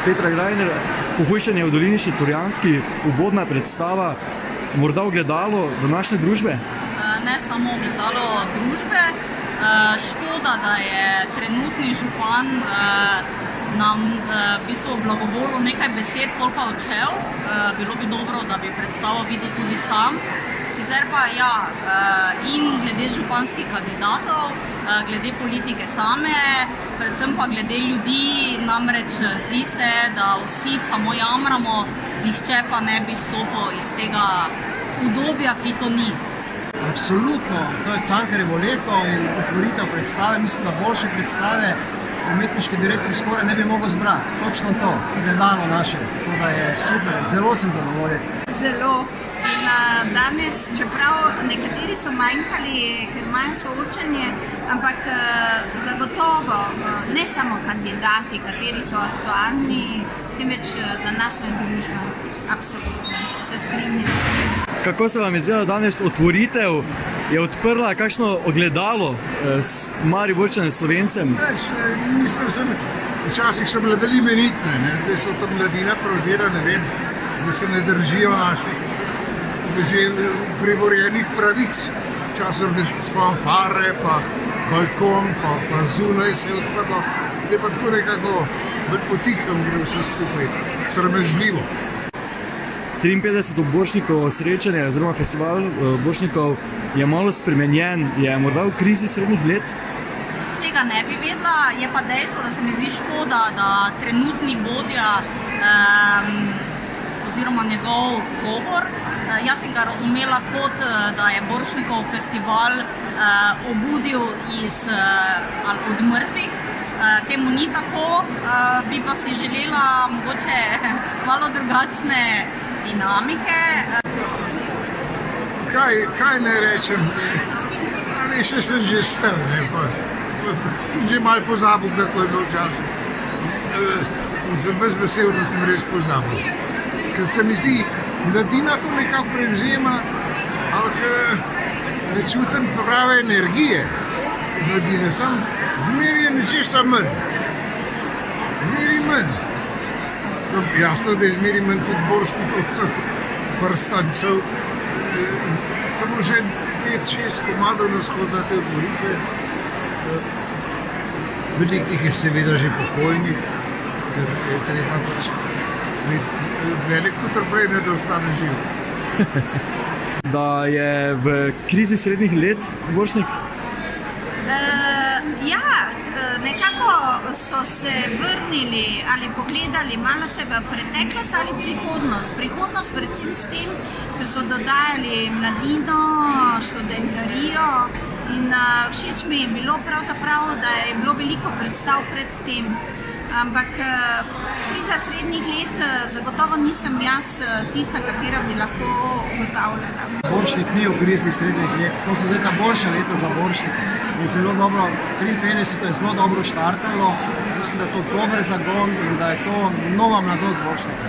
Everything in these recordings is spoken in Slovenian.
Petra Grajner, Pohujšanje v dolini Šentflorjanski, uvodna predstava, morda ogledalo današnje družbe? Ne samo ogledalo družbe. Škoda, da je trenutni župan nam v bistvu blagovolil nekaj besed, pol pa odšel. Bilo bi dobro, da bi predstavo videl tudi sam. Sicer pa ja, in glede županskih kandidatov, glede politike same, predvsem pa glede ljudi, namreč zdi se, da vsi samo jamramo, nihče pa ne bi stopil iz tega udobja, ki to ni. Absolutno, to je Cankarjevo leto in otvoritev predstave, mislim, da boljše predstave umetniški direktor skoraj ne bi mogel zbrati. Točno to, gledalo naše, tako da je super, zelo sem zadovoljen. Zelo. In danes, čeprav nekateri so manjkali, ker imajo soočenje, ampak zagotovo ne samo kandidati, kateri so aktualni, temveč današnja družba. Absolutno, se strinjam s tem. Kako se vam je zdelo danes otvoritev? Je odprla kakšno ogledalo s Mariborčane Slovencem? Mislim, včasih so bile bili imenitne, zdaj so to mladina prevzela, ne vem, da se ne držijo naših priborjenih pravic. Včasih bi fanfare, pa balkon, pa zunaj se je odprlo. Zdaj pa tako nekako potihem gre vse skupaj, sramežljivo. 53. Borštnikovo srečanje oziroma festival Borštnikov je malo spremenjen, je morda v krizi srednjih let? Tega ne bi vedela, je pa dejstvo, da se mi zdi škoda, da trenutni vodja oziroma njegov govor, jaz sem ga razumela kot, da je Borštnikov festival obudil od mrtvih. Temu ni tako, bi pa si želela mogoče malo drugačne dinamike. Kaj ne rečem? Še sem že star, sem že malo pozabil, kako je bilo včasih. Sem ves vesel, da sem res pozabil. Ker se mi zdi, mladina to nekako prevzema, ampak ne čutim prave energije mladine. Zmeri je nečesa manj. Zmeri manj. Jasno, da je zmeri manj tudi Borštnikovcev, prstancev. Samo že 5-6 komadov nas hodi na te otvoritve. Velikih je seveda že pokojnih, ker je treba pač imeti velik potrpljenje, da ostane živ. Da je v krizi srednjih let Borštnik? Ja, nekako so se vrnili ali pogledali malce v preteklost ali prihodnost. Prihodnost predvsem s tem, ker so dodajali mladino, študentarijo in všeč mi je bilo pravzaprav, da je bilo veliko predstav pred tem. Ampak kriza srednjih let, zagotovo nisem jaz tista, katera bi lahko ugotavljala. Borštnik ni v krizi srednjih let, to so zdaj ta boljša leta za Borštnik. Je zelo dobro, 53. je zelo dobro štartalo, mislim, da je to dober zagon in da je to nova mladost Borštnika.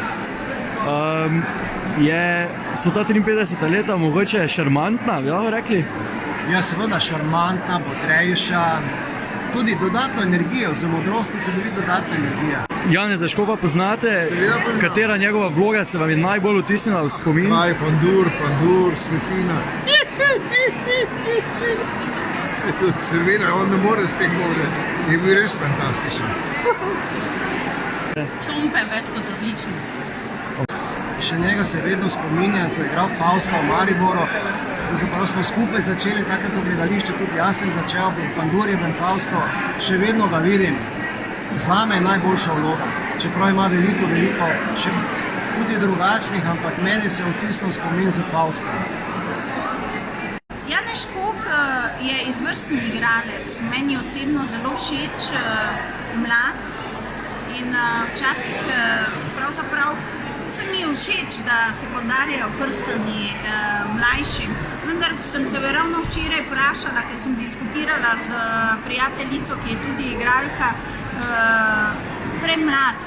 So ta 53. leta mogoče šarmantna, bi lahko rekli? Ja, seveda šarmantna, bodrejša. Tudi dodatno energijo, za modrosti se dobi dodatna energija. Janeza Škofa poznate, katera njegova vloga se vam je najbolj vtisnila v spomin? Pandur, Svetina. Tudi seveda, on ne more s tem govoriti. Je bil res fantastičen. Čompe več kot odlični. Še njega se vedno spominjam, ko je igral Fausta v Mariboru. Pravzaprav smo skupaj začeli takrat v gledališču, tudi jaz sem začel pri Pandurjevem Faustu, še vedno ga vidim. Zame je najboljša vloga, čeprav ima veliko, še tudi drugačnih, ampak meni se je vtisnil spomin za Fausta. Janez Škof je izvrsten igralec, meni osebno zelo všeč, mlad in včasih pravzaprav se mi je všeč, da se podarjajo prstani mlajšim. Vendar sem se ravno včeraj vprašala, ker sem diskutirala z prijateljico, ki je tudi igralka, premlad.